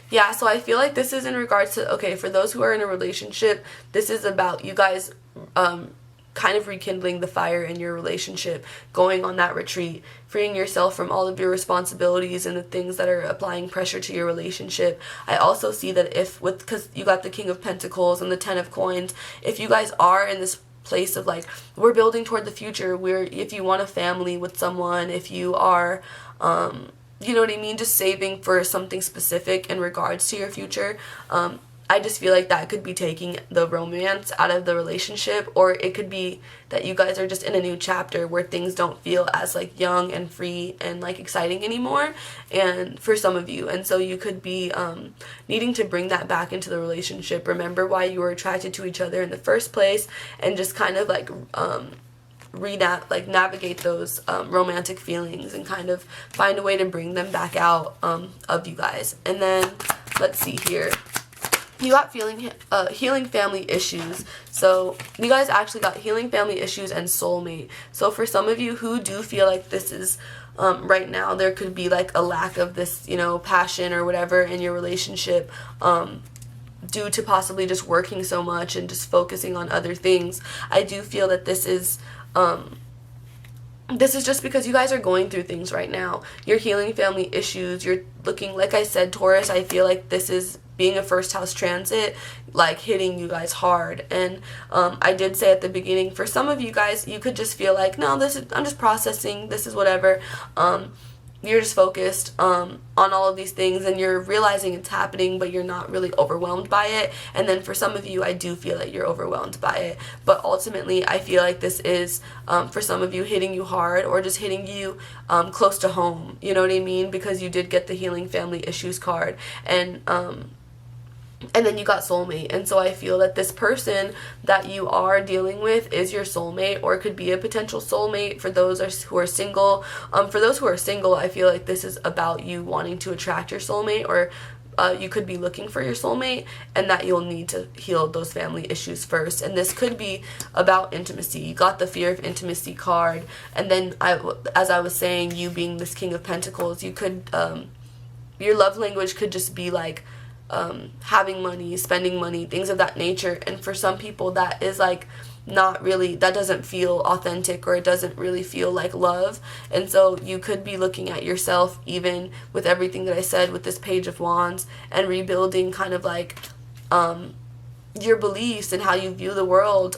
Yeah, so I feel like this is in regards to, okay, for those who are in a relationship, this is about you guys kind of rekindling the fire in your relationship, going on that retreat, freeing yourself from all of your responsibilities and the things that are applying pressure to your relationship. I also see that because you got the King of Pentacles and the Ten of Coins, if you guys are in this place of like, we're building toward the future, if you want a family with someone, if you are, you know what I mean, just saving for something specific in regards to your future, I just feel like that could be taking the romance out of the relationship, or it could be that you guys are just in a new chapter where things don't feel as like young and free and like exciting anymore, and for some of you, and so you could be needing to bring that back into the relationship. Remember why you were attracted to each other in the first place, and just kind of like navigate those romantic feelings and kind of find a way to bring them back out of you guys. And then let's see here. You got healing family issues. So you guys actually got healing family issues and soulmate. So for some of you who do feel like this is right now, there could be like a lack of this, you know, passion or whatever in your relationship, due to possibly just working so much and just focusing on other things. I do feel that this is just because you guys are going through things right now. You're healing family issues. You're looking, like I said, Taurus, I feel like this is being a first house transit, like hitting you guys hard. And I did say at the beginning, for some of you guys, you could just feel like, no, I'm just processing, this is whatever. You're just focused on all of these things, and you're realizing it's happening, but you're not really overwhelmed by it. And then for some of you, I do feel that you're overwhelmed by it. But ultimately, I feel like this is, for some of you, hitting you hard, or just hitting you close to home. You know what I mean? Because you did get the healing family issues card. And then you got soulmate. And so I feel that this person that you are dealing with is your soulmate, or could be a potential soulmate for those who are single. For those who are single, I feel like this is about you wanting to attract your soulmate, or you could be looking for your soulmate, and that you'll need to heal those family issues first. And this could be about intimacy. You got the fear of intimacy card. And then, as I was saying, you being this King of Pentacles, you could, your love language could just be like having money, spending money, things of that nature. And for some people that is like not really, that doesn't feel authentic, or it doesn't really feel like love. And so you could be looking at yourself, even with everything that I said with this Page of Wands, and rebuilding kind of like your beliefs and how you view the world.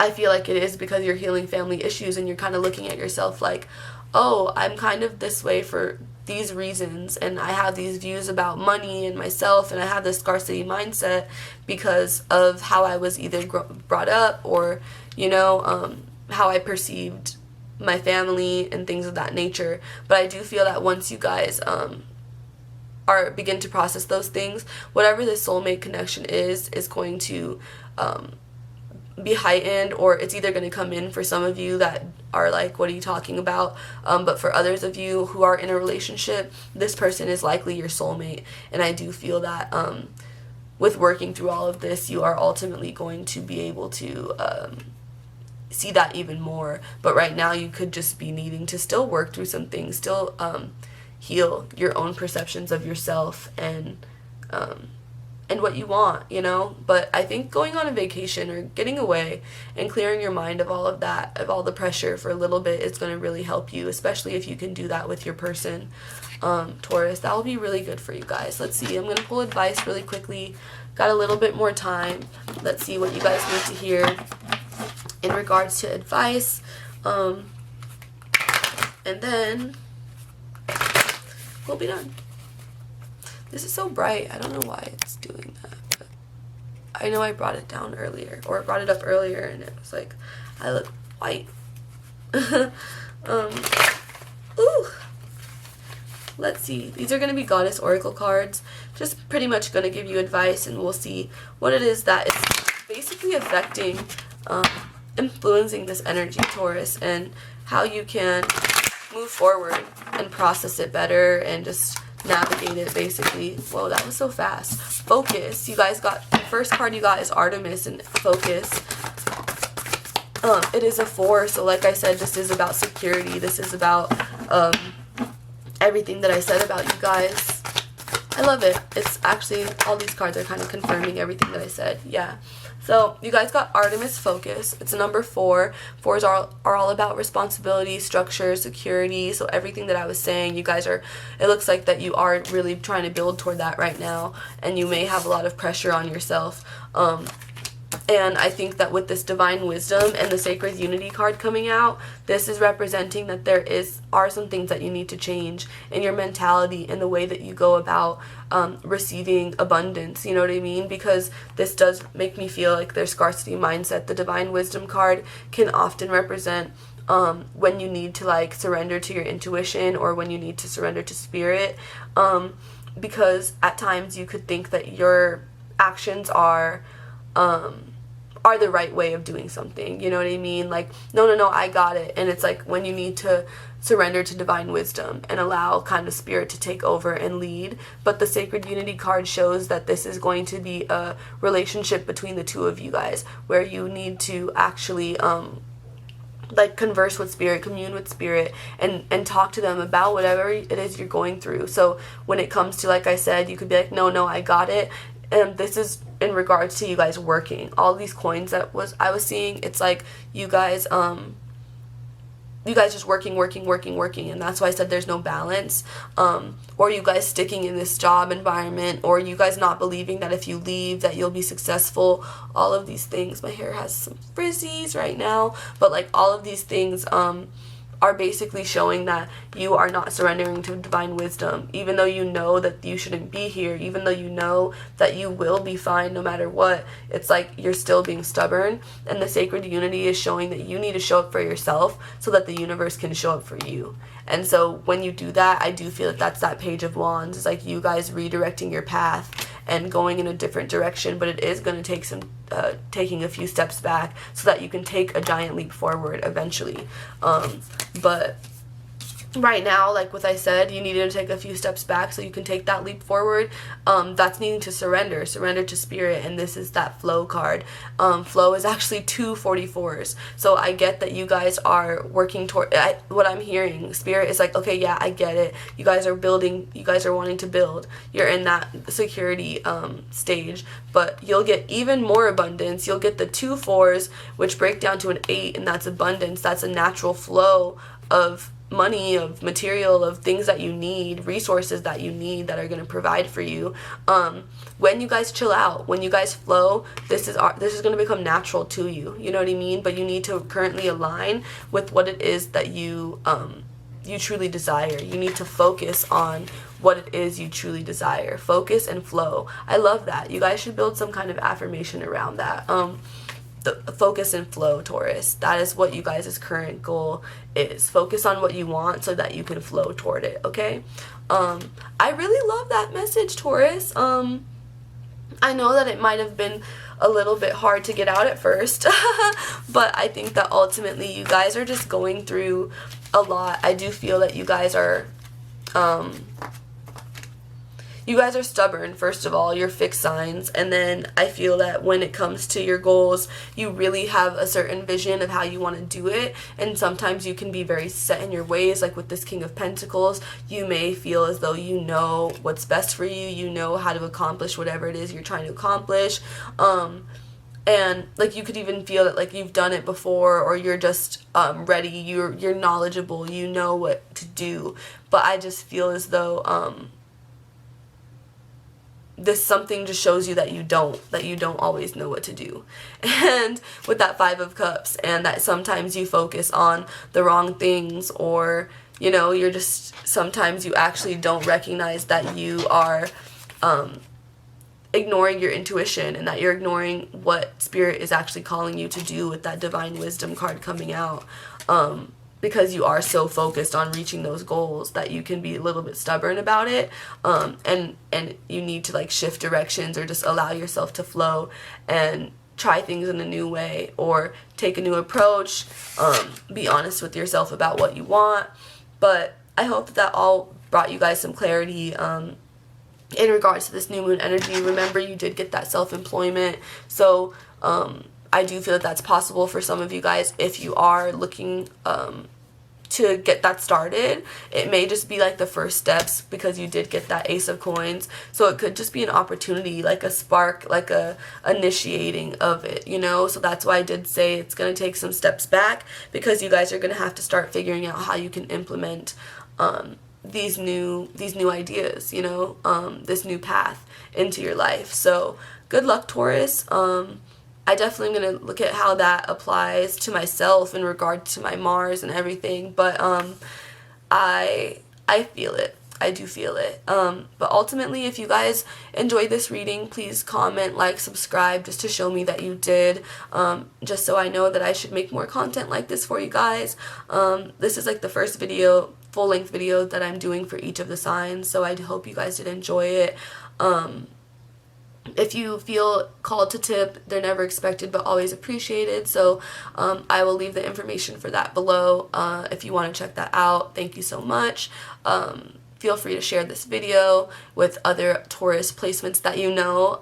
I feel like it is because you're healing family issues, and you're kind of looking at yourself like, oh, I'm kind of this way for these reasons, and I have these views about money and myself, and I have this scarcity mindset because of how I was either brought up, or, you know, how I perceived my family and things of that nature. But I do feel that once you guys begin to process those things, whatever the soulmate connection is going to be heightened, or it's either going to come in for some of you that are like, what are you talking about? But for others of you who are in a relationship, this person is likely your soulmate. And I do feel that with working through all of this, you are ultimately going to be able to see that even more. But right now you could just be needing to still work through some things, still heal your own perceptions of yourself and what you want, you know. But I think going on a vacation or getting away and clearing your mind of all of that, of all the pressure for a little bit, is going to really help you, especially if you can do that with your person, Taurus. That will be really good for you guys. Let's see, I'm going to pull advice really quickly. Got a little bit more time. Let's see what you guys need to hear in regards to advice, and then we'll be done. This is so bright. I don't know why it's doing that, but I know I brought it down earlier, or brought it up earlier, and it was like, I look white. Ooh. Let's see. These are going to be Goddess Oracle cards. Just pretty much going to give you advice, and we'll see what it is that is basically affecting, influencing this energy, Taurus, and how you can move forward and process it better and just navigate it, basically. Whoa, that was so fast. Focus. You guys got, the first card you got is Artemis and focus. It is a 4, so like I said, this is about security. This is about everything that I said about you guys. I love it. It's actually, all these cards are kind of confirming everything that I said. Yeah. So you guys got Artemis focus. It's a number 4. 4s are all about responsibility, structure, security. So everything that I was saying, you guys are, it looks like that you are really trying to build toward that right now, and you may have a lot of pressure on yourself. And I think that with this Divine Wisdom and the Sacred Unity card coming out, this is representing that there are some things that you need to change in your mentality and the way that you go about receiving abundance, you know what I mean? Because this does make me feel like their scarcity mindset. The Divine Wisdom card can often represent when you need to like surrender to your intuition, or when you need to surrender to spirit, because at times you could think that your actions are the right way of doing something, you know what I mean? Like, no, I got it. And it's like when you need to surrender to Divine Wisdom and allow kind of spirit to take over and lead. But the Sacred Unity card shows that this is going to be a relationship between the two of you guys, where you need to actually like converse with spirit, commune with spirit, and talk to them about whatever it is you're going through. So when it comes to, like I said, you could be like, no, I got it. And this is in regards to you guys working. All these coins that I was seeing, it's like you guys just working, and that's why I said there's no balance. Or you guys sticking in this job environment, or you guys not believing that if you leave that you'll be successful. All of these things. My hair has some frizzies right now, but like all of these things are basically showing that you are not surrendering to Divine Wisdom, even though you know that you shouldn't be here, even though you know that you will be fine no matter what. It's like you're still being stubborn, and the Sacred Unity is showing that you need to show up for yourself so that the universe can show up for you. And so when you do that, I do feel that that's that Page of Wands. It's like you guys redirecting your path and going in a different direction, but it is going to take some taking a few steps back so that you can take a giant leap forward eventually. But right now, like what I said, you needed to take a few steps back so you can take that leap forward. That's needing to surrender to spirit, and this is that flow card. Flow is actually 2 44s, so I get that you guys are working toward, what I'm hearing, spirit is like, okay, yeah, I get it, you guys are building, you guys are wanting to build, you're in that security stage, but you'll get even more abundance. You'll get the 2 4s, which break down to an 8, and that's abundance. That's a natural flow of money, of material, of things that you need, resources that you need that are going to provide for you. When you guys chill out, when you guys flow, this is going to become natural to you. You know what I mean? But you need to currently align with what it is that you truly desire. You need to focus on what it is you truly desire. Focus and flow. I love that. You guys should build some kind of affirmation around that. The focus and flow, Taurus. That is what you guys' current goal is. Focus on what you want so that you can flow toward it, okay? I really love that message, Taurus. I know that it might have been a little bit hard to get out at first, but I think that ultimately you guys are just going through a lot. I do feel that you guys are stubborn, first of all. You're fixed signs, and then I feel that when it comes to your goals, you really have a certain vision of how you want to do it, and sometimes you can be very set in your ways. Like with this King of Pentacles, you may feel as though you know what's best for you, you know how to accomplish whatever it is you're trying to accomplish, and like you could even feel that like you've done it before, or you're just ready, you're knowledgeable, you know what to do. But I just feel as though this something just shows you that you don't always know what to do. And with that 5 of Cups, and that sometimes you focus on the wrong things, or you're just, sometimes you actually don't recognize that you are ignoring your intuition, and that you're ignoring what spirit is actually calling you to do with that divine wisdom card coming out. Because you are so focused on reaching those goals that you can be a little bit stubborn about it, and you need to like shift directions, or just allow yourself to flow and try things in a new way, or take a new approach, be honest with yourself about what you want. But I hope that all brought you guys some clarity in regards to this new moon energy. Remember, you did get that self-employment, so I do feel that that's possible for some of you guys if you are looking to get that started. It may just be like the first steps, because you did get that Ace of Coins, so it could just be an opportunity, like a spark, like a initiating of it, so that's why I did say it's going to take some steps back, because you guys are going to have to start figuring out how you can implement these new ideas, this new path into your life. So good luck, Taurus. I definitely am going to look at how that applies to myself in regard to my Mars and everything, but I feel it. I do feel it. But ultimately, if you guys enjoyed this reading, please comment, like, subscribe, just to show me that you did, just so I know that I should make more content like this for you guys. This is like the first video, full-length video that I'm doing for each of the signs, so I hope you guys did enjoy it. If you feel called to tip, they're never expected but always appreciated, so I will leave the information for that below if you want to check that out. Thank you so much. Feel free to share this video with other Taurus placements that you know,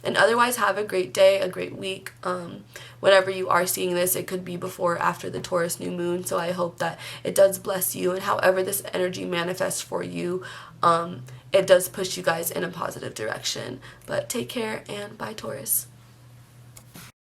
and otherwise have a great day, a great week. Whenever you are seeing this, it could be before or after the Taurus new moon, so I hope that it does bless you, and however this energy manifests for you, it does push you guys in a positive direction. But take care, and bye, Taurus.